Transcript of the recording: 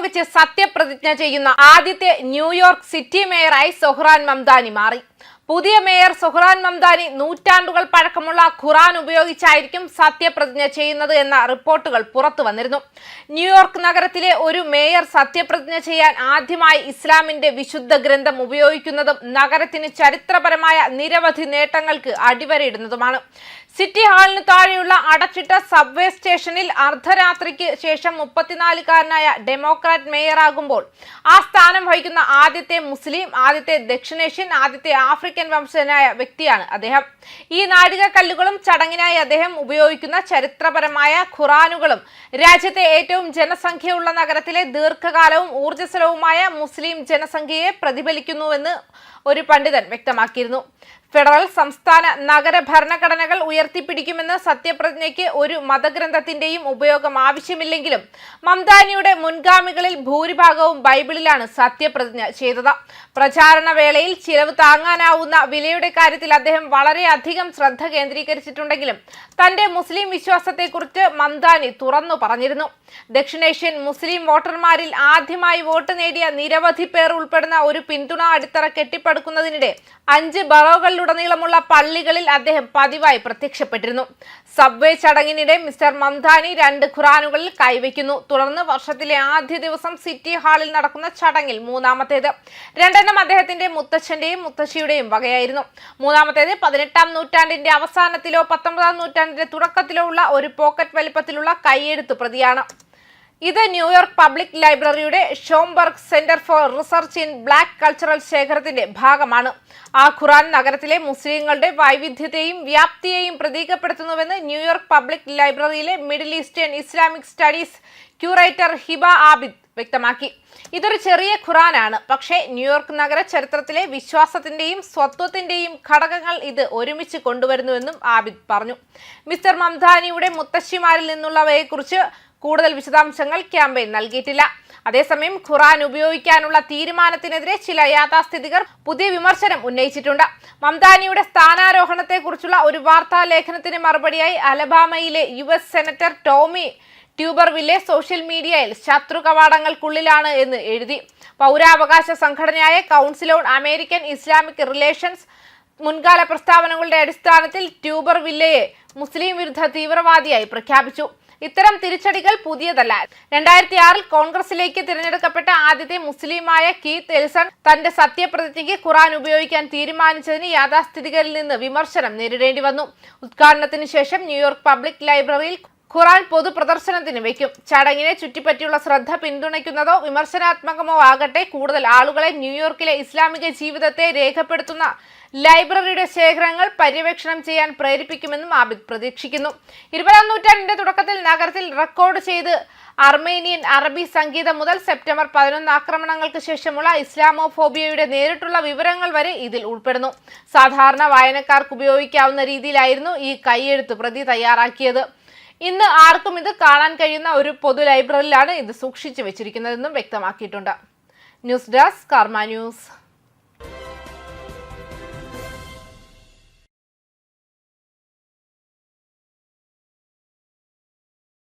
ഉപയോഗിച്ച് സത്യപ്രതിജ്ഞ ചെയ്യുന്ന ആദ്യത്തെ ന്യൂയോർക്ക് സിറ്റി മേയറായി സൊഹ്റാൻ മംദാനി മാറി. പുതിയ മേയർ സൊഹ്റാൻ മംദാനി നൂറ്റാണ്ടുകൾ പഴക്കമുള്ള ഖുറാൻ ഉപയോഗിച്ചായിരിക്കും സത്യപ്രതിജ്ഞ ചെയ്യുന്നത് എന്ന റിപ്പോർട്ടുകൾ പുറത്തു വന്നിരുന്നു. ന്യൂയോർക്ക് നഗരത്തിലെ ഒരു മേയർ സത്യപ്രതിജ്ഞ ചെയ്യാൻ ആദ്യമായി ഇസ്ലാമിന്റെ വിശുദ്ധ ഗ്രന്ഥം ഉപയോഗിക്കുന്നതും നഗരത്തിന് ചരിത്രപരമായ നിരവധി നേട്ടങ്ങൾക്ക് അടിവരയിടുന്നതുമാണ്. സിറ്റി ഹാളിന് താഴെയുള്ള അടച്ചിട്ട സബ്വേ സ്റ്റേഷനിൽ അർദ്ധരാത്രിക്ക് ശേഷം 34-കാരനായ ഡെമോക്രാറ്റ് മേയറാകുമ്പോൾ ആ സ്ഥാനം വഹിക്കുന്ന ആദ്യത്തെ മുസ്ലിം, ആദ്യത്തെ ദക്ഷിണേഷ്യൻ, ആദ്യത്തെ ആഫ്രിക്കൻ വംശജനായ വ്യക്തിയാണ് അദ്ദേഹം. ഈ നാഴികക്കല്ലുകളും ചടങ്ങിനായി അദ്ദേഹം ഉപയോഗിക്കുന്ന ചരിത്രപരമായ ഖുറാനുകളും രാജ്യത്തെ ഏറ്റവും ജനസംഖ്യയുള്ള നഗരത്തിലെ ദീർഘകാലവും ഊർജ്ജസ്വലവുമായ മുസ്ലിം ജനസംഖ്യയെ പ്രതിഫലിക്കുന്നുവെന്ന് ഒരു പണ്ഡിതൻ വ്യക്തമാക്കിയിരുന്നു. ഫെഡറൽ, സംസ്ഥാന, നഗര ഭരണഘടനകൾ ഉയർത്തിപ്പിടിക്കുമെന്ന് സത്യപ്രതിജ്ഞയ്ക്ക് ഒരു മതഗ്രന്ഥത്തിന്റെയും ഉപയോഗം ആവശ്യമില്ലെങ്കിലും മംദാനിയുടെ മുൻഗാമികളിൽ ഭൂരിഭാഗവും ബൈബിളിലാണ് സത്യപ്രതിജ്ഞ ചെയ്തത്. പ്രചാരണ വേളയിൽ ചിലവ് താങ്ങാനാവുന്ന വിലയുടെ കാര്യത്തിൽ അദ്ദേഹം വളരെയധികം ശ്രദ്ധ കേന്ദ്രീകരിച്ചിട്ടുണ്ടെങ്കിലും തന്റെ മുസ്ലിം വിശ്വാസത്തെക്കുറിച്ച് മംദാനി തുറന്നു പറഞ്ഞിരുന്നു. ദക്ഷിണേഷ്യൻ മുസ്ലിം വോട്ടർമാരിൽ ആദ്യമായി വോട്ട് നേടിയ നിരവധി പേർ ഉൾപ്പെടുന്ന ഒരു പിന്തുണ അടിത്തറ കെട്ടിപ്പടുക്കുന്നതിനിടെ 5 ബറോകളിലുടനീളമുള്ള പള്ളികളിൽ അദ്ദേഹം പതിവായി പ്രത്യക്ഷപ്പെട്ടിരുന്നു. സബ്വേ ചടങ്ങിനിടെ മിസ്റ്റർ മംദാനി 2 ഖുറാനുകളിൽ കൈവയ്ക്കുന്നു. തുടർന്ന് വർഷത്തിലെ ആദ്യ ദിവസം സിറ്റി ഹാളിൽ നടക്കുന്ന ചടങ്ങിൽ മൂന്നാമത്തേത്. 2 അദ്ദേഹത്തിന്റെ മുത്തച്ഛന്റെയും മുത്തശ്ശിയുടെയും വകയായിരുന്നു. മൂന്നാമത്തേത് 18-ാം നൂറ്റാണ്ടിന്റെ അവസാനത്തിലോ 19-ാം നൂറ്റാണ്ടിന്റെ തുടക്കത്തിലോ ഉള്ള ഒരു പോക്കറ്റ് വലിപ്പത്തിലുള്ള കൈയെഴുത്തു പ്രതിയാണ്. ഇത് ന്യൂയോർക്ക് പബ്ലിക് ലൈബ്രറിയുടെ Schomburg centre for research in black cultural ശേഖരത്തിന്റെ ഭാഗമാണ്. ആ ഖുറാൻ നഗരത്തിലെ മുസ്ലിങ്ങളുടെ വൈവിധ്യത്തെയും വ്യാപ്തിയെയും പ്രതീകപ്പെടുത്തുന്നുവെന്ന് ന്യൂയോർക്ക് പബ്ലിക് ലൈബ്രറിയിലെ middle eastern Islamic studies curator Hiba Abid വ്യക്തമാക്കി. ഇതൊരു ചെറിയ ഖുറാനാണ്, പക്ഷേ ന്യൂയോർക്ക് നഗര ചരിത്രത്തിലെ വിശ്വാസത്തിന്റെയും സ്വത്വത്തിന്റെയും ഘടകങ്ങൾ ഇത് ഒരുമിച്ച് കൊണ്ടുവരുന്നുവെന്നും ആബിദ് പറഞ്ഞു. മിസ്റ്റർ മംദാനിയുടെ മുത്തശ്ശിമാരിൽ നിന്നുള്ളവയെക്കുറിച്ച് കൂടുതൽ വിശദാംശങ്ങൾ ക്യാമ്പയിൻ നൽകിയിട്ടില്ല. അതേസമയം ഖുറാൻ ഉപയോഗിക്കാനുള്ള തീരുമാനത്തിനെതിരെ ചില യാഥാസ്ഥിതികർ പുതിയ വിമർശനം ഉന്നയിച്ചിട്ടുണ്ട്. മംദാനിയുടെ സ്ഥാനാരോഹണത്തെക്കുറിച്ചുള്ള ഒരു വാർത്താ ലേഖനത്തിന് മറുപടിയായി അലബാമയിലെ US സെനറ്റർ ടോമി ട്യൂബർവില്ലെ സോഷ്യൽ മീഡിയയിൽ ശത്രു കവാടങ്ങൾക്കുള്ളിലാണ് എന്ന് എഴുതി. പൗരാവകാശ സംഘടനയായ council on American Islamic relations മുൻകാല പ്രസ്താവനകളുടെ അടിസ്ഥാനത്തിൽ ട്യൂബർവില്ലയെ മുസ്ലിം വിരുദ്ധ തീവ്രവാദിയായി പ്രഖ്യാപിച്ചു. ഇത്തരം തിരിച്ചടികൾ പുതിയതല്ല. 2006-ൽ കോൺഗ്രസിലേക്ക് തിരഞ്ഞെടുക്കപ്പെട്ട ആദ്യത്തെ മുസ്ലിമായ കീത്ത് എൽസൺ തന്റെ സത്യപ്രതിജ്ഞയ്ക്ക് ഖുറാൻ ഉപയോഗിക്കാൻ തീരുമാനിച്ചതിന് യാഥാസ്ഥിതികരിൽ നിന്ന് വിമർശനം നേരിടേണ്ടി വന്നു. ഉദ്ഘാടനത്തിന് ശേഷം ന്യൂയോർക്ക് പബ്ലിക് ലൈബ്രറിയിൽ ഖുറാൻ പൊതു പ്രദർശനത്തിന് വയ്ക്കും. ചടങ്ങിനെ ചുറ്റിപ്പറ്റിയുള്ള ശ്രദ്ധ പിന്തുണയ്ക്കുന്നതോ വിമർശനാത്മകമോ ആകട്ടെ, കൂടുതൽ ആളുകളെ ന്യൂയോർക്കിലെ ഇസ്ലാമിക ജീവിതത്തെ രേഖപ്പെടുത്തുന്ന ലൈബ്രറിയുടെ ശേഖരങ്ങൾ പര്യവേക്ഷണം ചെയ്യാൻ പ്രേരിപ്പിക്കുമെന്നും ആബിദ് പ്രതീക്ഷിക്കുന്നു. 20-ാം നൂറ്റാണ്ടിന്റെ തുടക്കത്തിൽ നഗരത്തിൽ റെക്കോർഡ് ചെയ്ത് അർമേനിയൻ അറബി സംഗീതം മുതൽ സെപ്റ്റംബർ 11 ആക്രമണങ്ങൾക്ക് ശേഷമുള്ള ഇസ്ലാമോഫോബിയയുടെ നേരിട്ടുള്ള വിവരങ്ങൾ വരെ ഇതിൽ ഉൾപ്പെടുന്നു. സാധാരണ വായനക്കാർക്ക് ഉപയോഗിക്കാവുന്ന രീതിയിലായിരുന്നു ഈ കൈയെഴുത്ത് പ്രതി തയ്യാറാക്കിയത്. ഇന്ന് ആർക്കും ഇത് കാണാൻ കഴിയുന്ന ഒരു പൊതു ലൈബ്രറിയിലാണ് ഇത് സൂക്ഷിച്ചു വെച്ചിരിക്കുന്നതെന്നും വ്യക്തമാക്കിയിട്ടുണ്ട്. ന്യൂസ് ഡെസ്ക് കർമ്മ ന്യൂസ്.